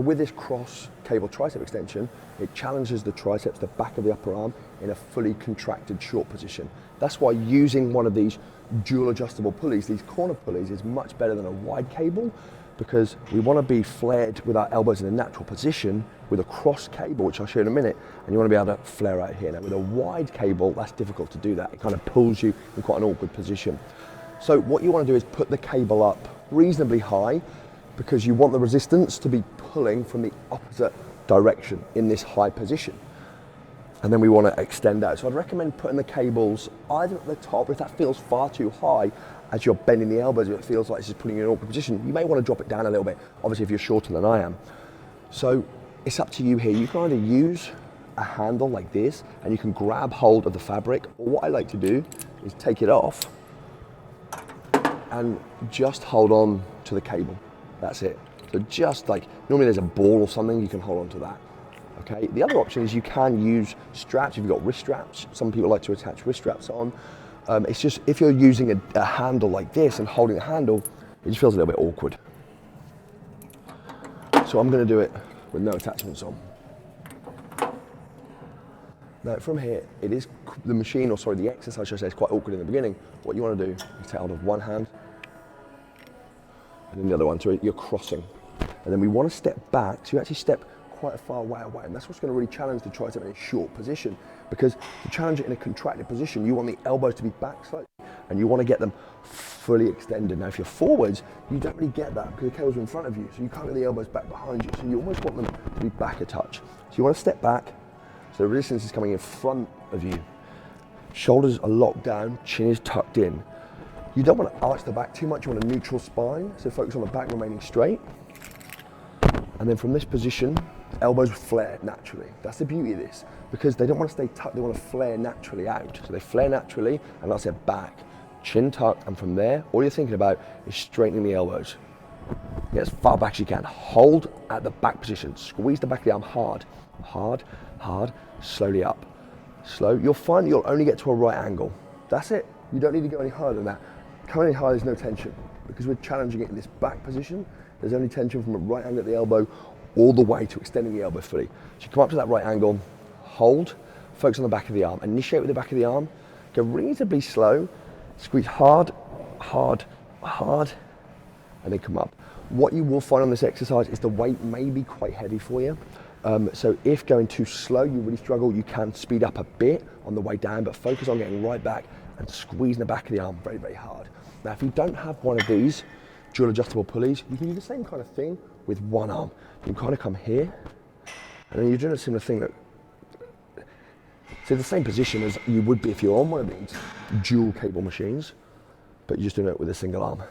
With this cross cable tricep extension, it challenges the triceps, the back of the upper arm, in a fully contracted short position. That's why using one of these dual adjustable pulleys, these corner pulleys, is much better than a wide cable, because we want to be flared with our elbows in a natural position with a cross cable, which I'll show you in a minute, and you want to be able to flare out here. Now with a wide cable, that's difficult to do that. It kind of pulls you in quite an awkward position. So what you want to do is put the cable up reasonably high, because you want the resistance to be pulling from the opposite direction in this high position. And then we want to extend out. So I'd recommend putting the cables either at the top, if that feels far too high as you're bending the elbows, if it feels like this is putting you in an awkward position, you may want to drop it down a little bit, obviously if you're shorter than I am. So it's up to you here. You can either use a handle like this, and you can grab hold of the fabric, or what I like to do is take it off and just hold on to the cable. That's it. So just like, normally there's a ball or something, you can hold on to that. Okay. The other option is you can use straps. If you've got wrist straps, some people like to attach wrist straps on. It's just, if you're using a handle like this and holding the handle, it just feels a little bit awkward. So I'm going to do it with no attachments on. Now from here, it is the machine, or sorry, the exercise, should I say, is quite awkward in the beginning. What you want to do is take hold of one hand and then the other one, so you're crossing. And then we want to step back, so you actually step quite a far way away, and that's what's going to really challenge the tricep in a short position, because to challenge it in a contracted position, you want the elbows to be back slightly, and you want to get them fully extended. Now if you're forwards, you don't really get that because the cable's in front of you, so you can't get the elbows back behind you, so you almost want them to be back a touch. So you want to step back, so the resistance is coming in front of you. Shoulders are locked down, chin is tucked in. You don't want to arch the back too much, you want a neutral spine, so focus on the back remaining straight. And then from this position, elbows flare naturally. That's the beauty of this, because they don't want to stay tucked, they want to flare naturally out. So they flare naturally, and that's their back, chin tucked, and from there, all you're thinking about is straightening the elbows. Get as far back as you can. Hold at the back position, squeeze the back of the arm hard, hard, hard, slowly up. Slow, you'll find that you'll only get to a right angle. That's it, you don't need to go any higher than that. Coming any higher, there's no tension, because we're challenging it in this back position. There's only tension from a right angle at the elbow all the way to extending the elbow fully. So you come up to that right angle, hold, focus on the back of the arm, initiate with the back of the arm, go reasonably slow, squeeze hard, hard, hard, and then come up. What you will find on this exercise is the weight may be quite heavy for you. So if going too slow, you really struggle, you can speed up a bit on the way down, but focus on getting right back and squeezing the back of the arm very, very hard. Now, if you don't have one of these dual adjustable pulleys, you can do the same kind of thing with one arm. You can kind of come here, and then you're doing a similar thing that, so the same position as you would be if you're on one of these dual cable machines, but you're just doing it with a single arm.